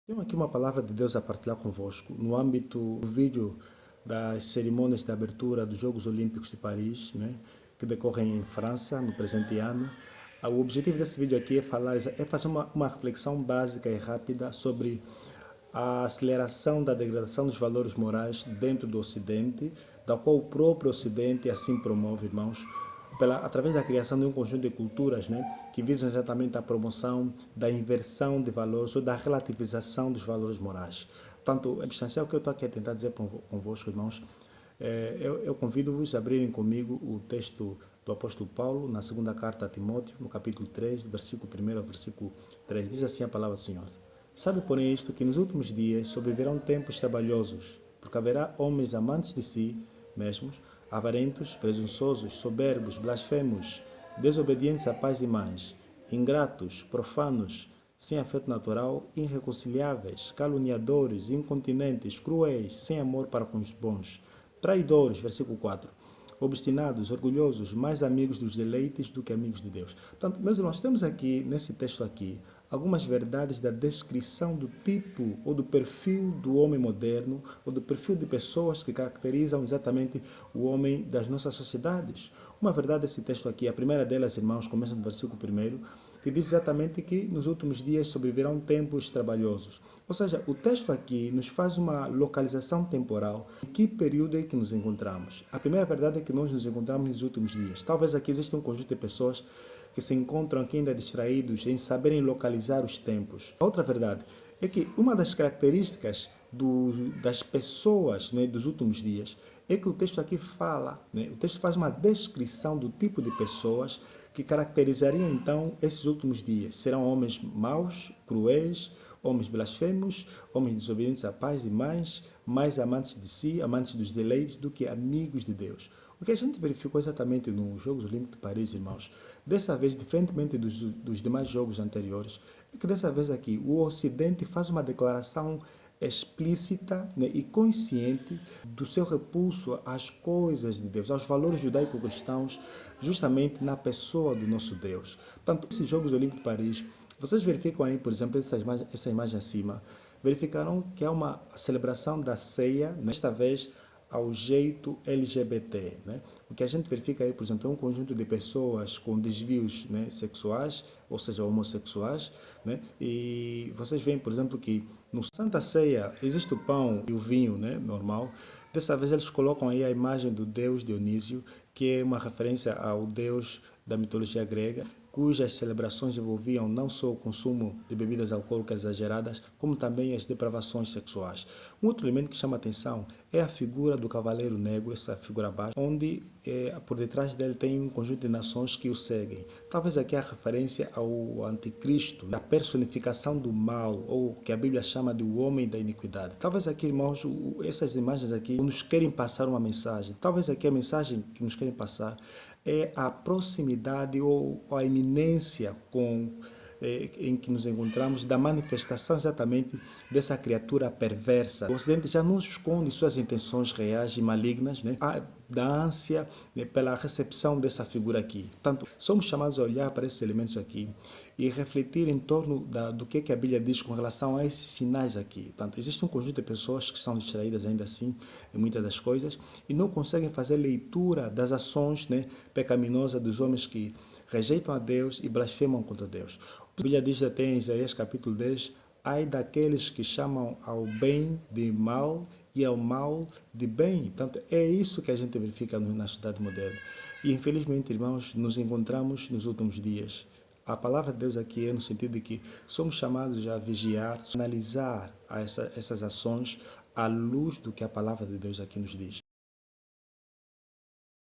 Tenho aqui uma palavra de Deus a partilhar convosco no âmbito do vídeo das cerimônias de abertura dos Jogos Olímpicos de Paris, né, que decorrem em França no presente ano. O objetivo desse vídeo aqui é fazer uma reflexão básica e rápida sobre a aceleração da degradação dos valores morais dentro do Ocidente, da qual o próprio Ocidente assim promove, irmãos, através da criação de um conjunto de culturas, né, que visam exatamente a promoção da inversão de valores ou da relativização dos valores morais. Portanto, é substancial que eu estou aqui a tentar dizer convosco, irmãos. Eu convido-vos a abrirem comigo o texto do apóstolo Paulo na segunda carta a Timóteo, no capítulo 3, versículo 1 ao versículo 3. Diz assim a palavra do Senhor. Sabe, porém, isto, que nos últimos dias sobrevirão tempos trabalhosos, porque haverá homens amantes de si mesmos, avarentos, presunçosos, soberbos, blasfemos, desobedientes a pais e mães, ingratos, profanos, sem afeto natural, irreconciliáveis, caluniadores, incontinentes, cruéis, sem amor para com os bons, traidores, versículo 4, obstinados, orgulhosos, mais amigos dos deleites do que amigos de Deus. Portanto, meus irmãos, temos aqui, nesse texto aqui, algumas verdades da descrição do tipo ou do perfil do homem moderno ou do perfil de pessoas que caracterizam exatamente o homem das nossas sociedades. Uma verdade desse texto aqui, a primeira delas, irmãos, começa no versículo 1, que diz exatamente que nos últimos dias sobrevirão tempos trabalhosos. Ou seja, o texto aqui nos faz uma localização temporal. Em que período é que nos encontramos? A primeira verdade é que nós nos encontramos nos últimos dias. Talvez aqui exista um conjunto de pessoas que se encontram aqui ainda distraídos em saberem localizar os tempos. A outra verdade é que uma das características das pessoas, né, dos últimos dias é que o texto aqui fala, né, o texto faz uma descrição do tipo de pessoas que caracterizariam então esses últimos dias. Serão homens maus, cruéis, homens blasfemos, homens desobedientes a pais e mães, mais amantes de si, amantes dos deleites, do que amigos de Deus. O que a gente verificou exatamente nos Jogos Olímpicos de Paris, irmãos, dessa vez, diferentemente dos demais jogos anteriores, é que dessa vez aqui o Ocidente faz uma declaração explícita, né, e consciente do seu repulso às coisas de Deus, aos valores judaico-cristãos, justamente na pessoa do nosso Deus. Portanto, esses Jogos Olímpicos de Paris, vocês verificam aí, por exemplo, essa imagem acima, verificaram que há uma celebração da ceia, desta vez ao jeito LGBT. Né? O que a gente verifica aí, por exemplo, é um conjunto de pessoas com desvios, né, sexuais, ou seja, homossexuais, né? E vocês veem, por exemplo, que no Santa Ceia existe o pão e o vinho, né, normal. Dessa vez eles colocam aí a imagem do deus Dionísio, que é uma referência ao deus da mitologia grega, cujas celebrações envolviam não só o consumo de bebidas alcoólicas exageradas, como também as depravações sexuais. Um outro elemento que chama a atenção é a figura do cavaleiro negro, essa figura abaixo, onde por detrás dele tem um conjunto de nações que o seguem. Talvez aqui a referência ao anticristo, da personificação do mal, ou que a Bíblia chama de o homem da iniquidade. Talvez aqui, irmãos, essas imagens aqui nos querem passar uma mensagem. Talvez aqui a mensagem que nos querem passar é a proximidade ou a iminência em que nos encontramos da manifestação exatamente dessa criatura perversa. O Ocidente já não esconde suas intenções reais e malignas, né? Da ânsia, né, pela recepção dessa figura aqui. Portanto, somos chamados a olhar para esses elementos aqui e refletir em torno do que a Bíblia diz com relação a esses sinais aqui. Portanto, existe um conjunto de pessoas que estão distraídas ainda assim em muitas das coisas e não conseguem fazer leitura das ações, né, pecaminosas dos homens que rejeitam a Deus e blasfemam contra Deus. A Bíblia diz até em Isaías capítulo 10, ai daqueles que chamam ao bem de mal e ao mal de bem. Portanto, é isso que a gente verifica na sociedade moderna. E infelizmente, irmãos, nos encontramos nos últimos dias. A palavra de Deus aqui é no sentido de que somos chamados a vigiar, analisar essas ações à luz do que a palavra de Deus aqui nos diz.